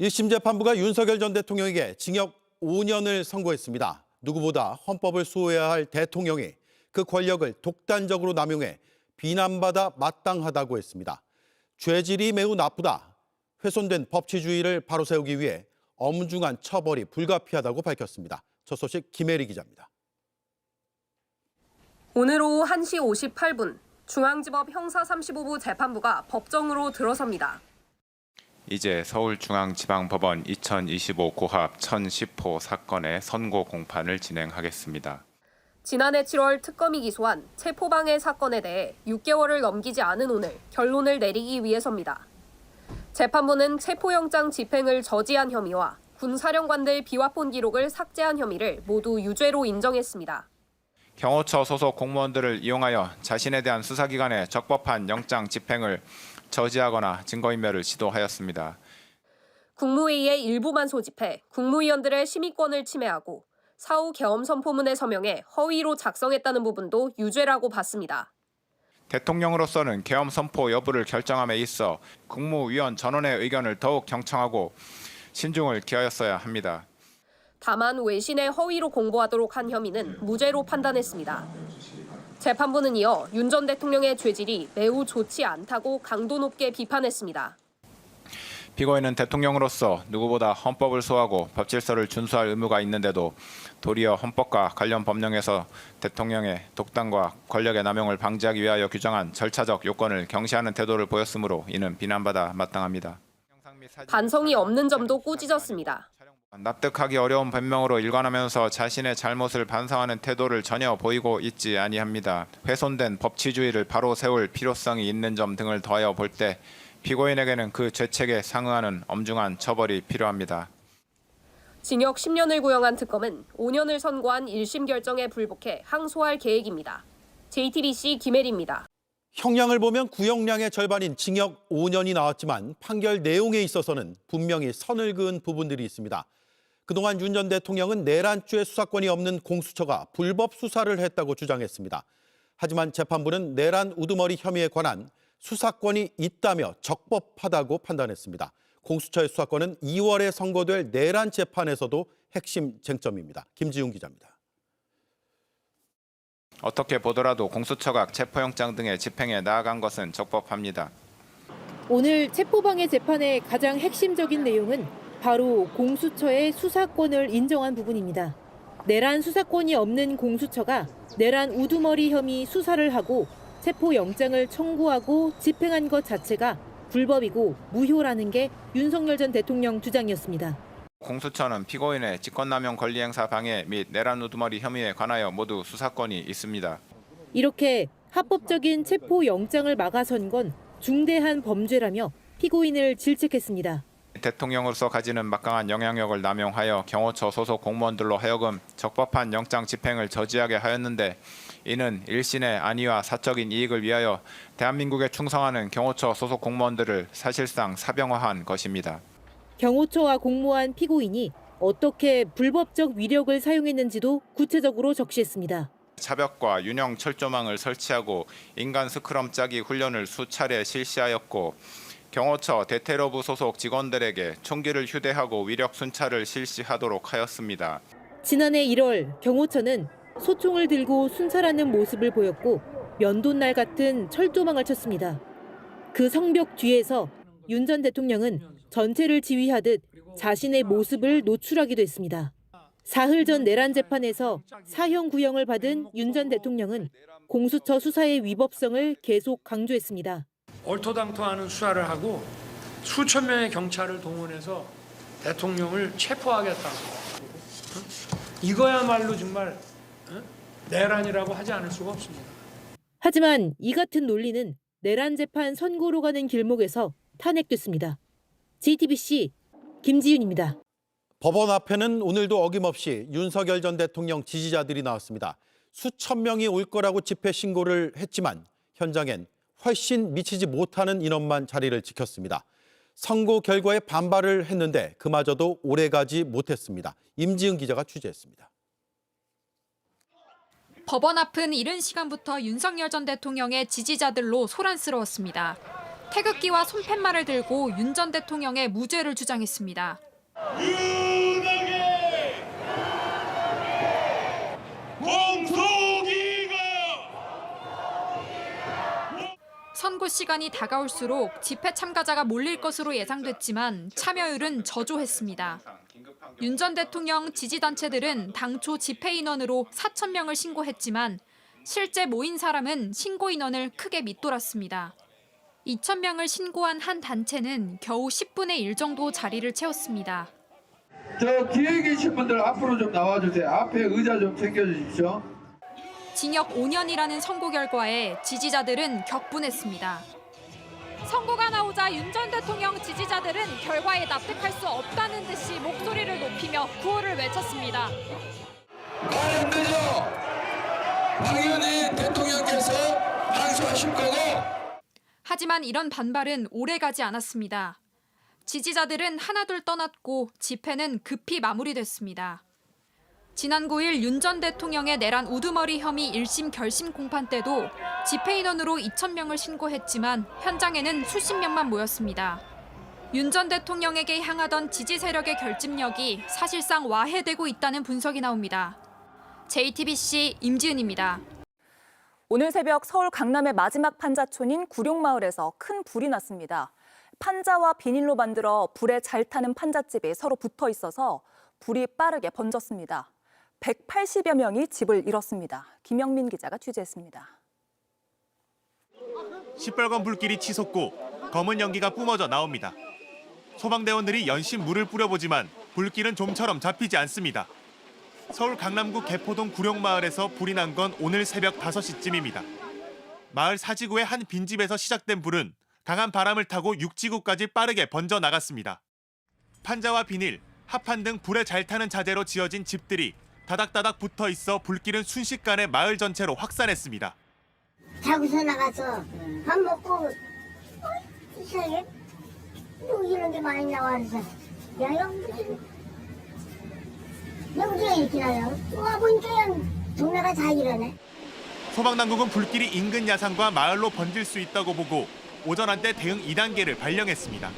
1심 재판부가 윤석열 전 대통령에게 징역 5년을 선고했습니다. 누구보다 헌법을 수호해야 할 대통령이 그 권력을 독단적으로 남용해 비난받아 마땅하다고 했습니다. 죄질이 매우 나쁘다. 훼손된 법치주의를 바로 세우기 위해 엄중한 처벌이 불가피하다고 밝혔습니다. 첫 소식 김혜리 기자입니다. 오늘 오후 1시 58분 중앙지법 형사 35부 재판부가 법정으로 들어섭니다. 이제 서울중앙지방법원 2025 고합 1010호 사건의 선고 공판을 진행하겠습니다. 지난해 7월 특검이 기소한 체포방해 사건에 대해 6개월을 넘기지 않은 오늘 결론을 내리기 위해서입니다. 재판부는 체포영장 집행을 저지한 혐의와 군 사령관들 비화폰 기록을 삭제한 혐의를 모두 유죄로 인정했습니다. 경호처 소속 공무원들을 이용하여 자신에 대한 수사기관의 적법한 영장 집행을 저지하거나 증거인멸을 시도하였습니다. 국무회의의 일부만 소집해 국무위원들의 심의권을 침해하고 사후 계엄 선포문에 서명해 허위로 작성했다는 부분도 유죄라고 봤습니다. 대통령으로서는 계엄 선포 여부를 결정함에 있어 국무위원 전원의 의견을 더욱 경청하고 신중을 기하였어야 합니다. 다만 외신에 허위로 공보하도록 한 혐의는 무죄로 판단했습니다. 재판부는 이어 윤 전 대통령의 죄질이 매우 좋지 않다고 강도 높게 비판했습니다. 피고인은 대통령으로서 누구보다 헌법을 수호하고 법질서를 준수할 의무가 있는데도 도리어 헌법과 관련 법령에서 대통령의 독단과 권력의 남용을 방지하기 위하여 규정한 절차적 요건을 경시하는 태도를 보였으므로 이는 비난받아 마땅합니다. 반성이 없는 점도 꾸짖었습니다. 납득하기 어려운 변명으로 일관하면서 자신의 잘못을 반성하는 태도를 전혀 보이고 있지 아니합니다. 훼손된 법치주의를 바로 세울 필요성이 있는 점 등을 더하여 볼 때 피고인에게는 그 죄책에 상응하는 엄중한 처벌이 필요합니다. 징역 10년을 구형한 특검은 5년을 선고한 1심 결정에 불복해 항소할 계획입니다. JTBC 김혜리입니다. 형량을 보면 구형량의 절반인 징역 5년이 나왔지만 판결 내용에 있어서는 분명히 선을 그은 부분들이 있습니다. 그동안 윤 전 대통령은 내란죄 수사권이 없는 공수처가 불법 수사를 했다고 주장했습니다. 하지만 재판부는 내란 우두머리 혐의에 관한 수사권이 있다며 적법하다고 판단했습니다. 공수처의 수사권은 2월에 선고될 내란 재판에서도 핵심 쟁점입니다. 김지훈 기자입니다. 어떻게 보더라도 공수처가 체포영장 등의 집행에 나아간 것은 적법합니다. 오늘 체포방해 재판의 가장 핵심적인 내용은 바로 공수처의 수사권을 인정한 부분입니다. 내란 수사권이 없는 공수처가 내란 우두머리 혐의 수사를 하고 체포영장을 청구하고 집행한 것 자체가 불법이고 무효라는 게 윤석열 전 대통령 주장이었습니다. 공수처는 피고인의 직권남용 권리행사 방해 및 내란 우두머리 혐의에 관하여 모두 수사권이 있습니다. 이렇게 합법적인 체포영장을 막아선 건 중대한 범죄라며 피고인을 질책했습니다. 대통령으로서 가지는 막강한 영향력을 남용하여 경호처 소속 공무원들로 하여금 적법한 영장 집행을 저지하게 하였는데 이는 일신의 안위와 사적인 이익을 위하여 대한민국에 충성하는 경호처 소속 공무원들을 사실상 사병화한 것입니다. 경호처와 공모한 피고인이 어떻게 불법적 위력을 사용했는지도 구체적으로 적시했습니다. 차벽과 윤형 철조망을 설치하고 인간 스크럼 짜기 훈련을 수차례 실시하였고 경호처 대테러부 소속 직원들에게 총기를 휴대하고 위력 순찰을 실시하도록 하였습니다. 지난해 1월 경호처는 소총을 들고 순찰하는 모습을 보였고 면도날 같은 철조망을 쳤습니다. 그 성벽 뒤에서 윤 전 대통령은 전체를 지휘하듯 자신의 모습을 노출하기도 했습니다. 사흘 전 내란 재판에서 사형 구형을 받은 윤 전 대통령은 공수처 수사의 위법성을 계속 강조했습니다. 얼토당토하는 수사를 하고 수천 명의 경찰을 동원해서 대통령을 체포하겠다고. 이거야말로 정말 내란이라고 하지 않을 수가 없습니다. 하지만 이 같은 논리는 내란 재판 선고로 가는 길목에서 탄핵됐습니다. JTBC 김지윤입니다. 법원 앞에는 오늘도 어김없이 윤석열 전 대통령 지지자들이 나왔습니다. 수천 명이 올 거라고 집회 신고를 했지만 현장엔 훨씬 미치지 못하는 인원만 자리를 지켰습니다. 선고 결과에 반발을 했는데 그마저도 오래가지 못했습니다. 임지은 기자가 취재했습니다. 법원 앞은 이른 시간부터 윤석열 전 대통령의 지지자들로 소란스러웠습니다. 태극기와 손팻말을 들고 윤 전 대통령의 무죄를 주장했습니다. 선고 시간이 다가올수록 집회 참가자가 몰릴 것으로 예상됐지만 참여율은 저조했습니다. 윤 전 대통령 지지단체들은 당초 집회 인원으로 4,000명을 신고했지만 실제 모인 사람은 신고 인원을 크게 밑돌았습니다. 2,000명을 신고한 한 단체는 겨우 10분의 1 정도 자리를 채웠습니다. 저 뒤에 계신 분들 앞으로 좀 나와주세요. 앞에 의자 좀 챙겨주십시오. 징역 5년이라는 선고 결과에 지지자들은 격분했습니다. 선고가 나오자 윤 전 대통령 지지자들은 결과에 납득할 수 없다는 듯이 목소리를 높이며 구호를 외쳤습니다. 말 안 되죠? 당연히 대통령께서 항소하실 거고. 하지만 이런 반발은 오래가지 않았습니다. 지지자들은 하나둘 떠났고 집회는 급히 마무리됐습니다. 지난 9일 윤 전 대통령의 내란 우두머리 혐의 1심 결심 공판 때도 집회 인원으로 2,000명을 신고했지만 현장에는 수십 명만 모였습니다. 윤 전 대통령에게 향하던 지지 세력의 결집력이 사실상 와해되고 있다는 분석이 나옵니다. JTBC 임지은입니다. 오늘 새벽 서울 강남의 마지막 판자촌인 구룡마을에서 큰 불이 났습니다. 판자와 비닐로 만들어 불에 잘 타는 판잣집이 서로 붙어 있어서 불이 빠르게 번졌습니다. 180여 명이 집을 잃었습니다. 김영민 기자가 취재했습니다. 시뻘건 불길이 치솟고 검은 연기가 뿜어져 나옵니다. 소방대원들이 연신 물을 뿌려보지만 불길은 좀처럼 잡히지 않습니다. 서울 강남구 개포동 구룡마을에서 불이 난 건 오늘 새벽 5시쯤입니다. 마을 사지구의 한 빈집에서 시작된 불은 강한 바람을 타고 육지구까지 빠르게 번져 나갔습니다. 판자와 비닐, 합판 등 불에 잘 타는 자재로 지어진 집들이 다닥다닥 붙어 있어 불길은 순식간에 마을 전체로 확산했습니다. 자고서 나가서 밥 먹고 이상하게 이런 게 많이 나와 그래서 야 여기가 이렇게 나요. 와보니까 동네가 다 이러네. 소방당국은 불길이 인근 야산과 마을로 번질 수 있다고 보고 오전 한때 대응 2단계를 발령했습니다.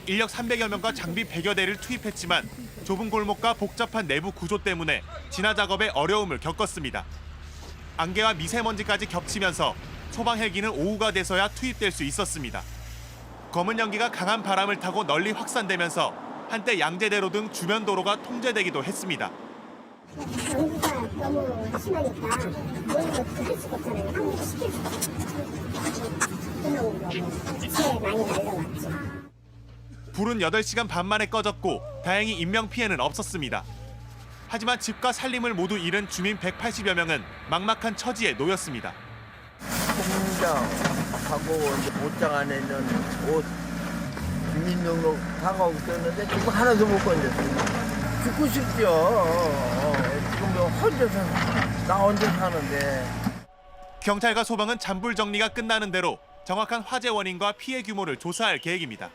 인력 300여 명과 장비 100여 대를 투입했지만 좁은 골목과 복잡한 내부 구조 때문에 진화 작업에 어려움을 겪었습니다. 안개와 미세먼지까지 겹치면서 소방 헬기는 오후가 돼서야 투입될 수 있었습니다. 검은 연기가 강한 바람을 타고 널리 확산되면서 한때 양재대로 등 주변 도로가 통제되기도 했습니다. 연기가 너무 심하니까 모든 것도 할 수가 없잖아요. 아무것도 시킬 수 없어요. 끝나고 빛에 많이 날려왔죠. 불은 8시간 반 만에 꺼졌고 다행히 인명 피해는 없었습니다. 하지만 집과 살림을 모두 잃은 주민 180여 명은 막막한 처지에 놓였습니다. 공장하고 옷장 안에 있는 옷 주민등록하고 있었는데 지금 하나도 못 건졌습니다. 죽고 싶죠. 지금 나 혼자 사는데. 경찰과 소방은 잔불 정리가 끝나는 대로 정확한 화재 원인과 피해 규모를 조사할 계획입니다.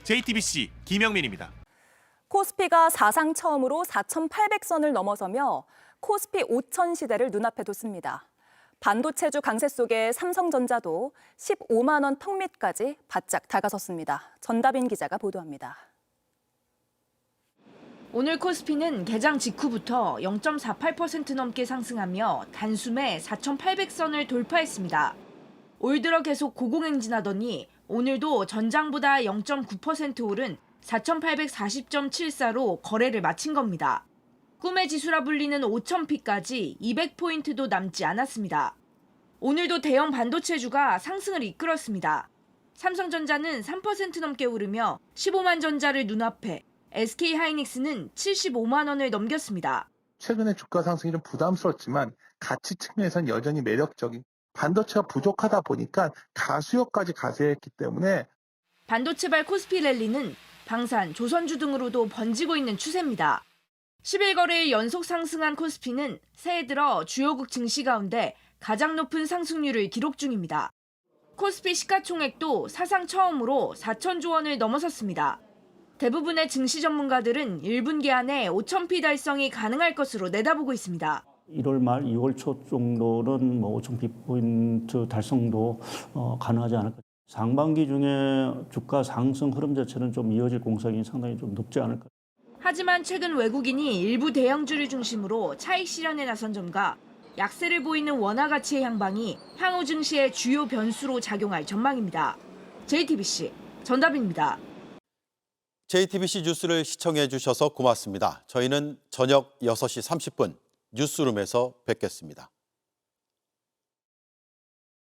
JTBC 김영민입니다. 코스피가 사상 처음으로 4,800선을 넘어서며 코스피 5천 시대를 눈앞에 뒀습니다. 반도체주 강세 속에 삼성전자도 15만 원 턱밑까지 바짝 다가섰습니다. 전다빈 기자가 보도합니다. 오늘 코스피는 개장 직후부터 0.48% 넘게 상승하며 단숨에 4,800선을 돌파했습니다. 올 들어 계속 고공행진하더니 오늘도 전장보다 0.9% 오른 4,840.74로 거래를 마친 겁니다. 꿈의 지수라 불리는 5,000피까지 200포인트도 남지 않았습니다. 오늘도 대형 반도체주가 상승을 이끌었습니다. 삼성전자는 3% 넘게 오르며 15만 전자를 눈앞에 SK하이닉스는 75만 원을 넘겼습니다. 최근에 주가 상승이 좀 부담스럽지만 가치 측면에서는 여전히 매력적인 반도체가 부족하다 보니까 가수요까지 가세했기 때문에 반도체발 코스피 랠리는 방산, 조선주 등으로도 번지고 있는 추세입니다. 11거래일 연속 상승한 코스피는 새해 들어 주요국 증시 가운데 가장 높은 상승률을 기록 중입니다. 코스피 시가총액도 사상 처음으로 4천조 원을 넘어섰습니다. 대부분의 증시 전문가들은 1분기 안에 5,000피 달성이 가능할 것으로 내다보고 있습니다. 1월 말 2월 초 정도는 5,000피 포인트 달성도 가능하지 않을까. 상반기 중에 주가 상승 흐름 자체는 좀 이어질 공산이 상당히 좀 높지 않을까. 하지만 최근 외국인이 일부 대형주를 중심으로 차익 실현에 나선 점과 약세를 보이는 원화 가치의 향방이 향후 증시의 주요 변수로 작용할 전망입니다. JTBC 전다빈입니다. JTBC 뉴스를 시청해 주셔서 고맙습니다. 저희는 저녁 6시 30분 뉴스룸에서 뵙겠습니다.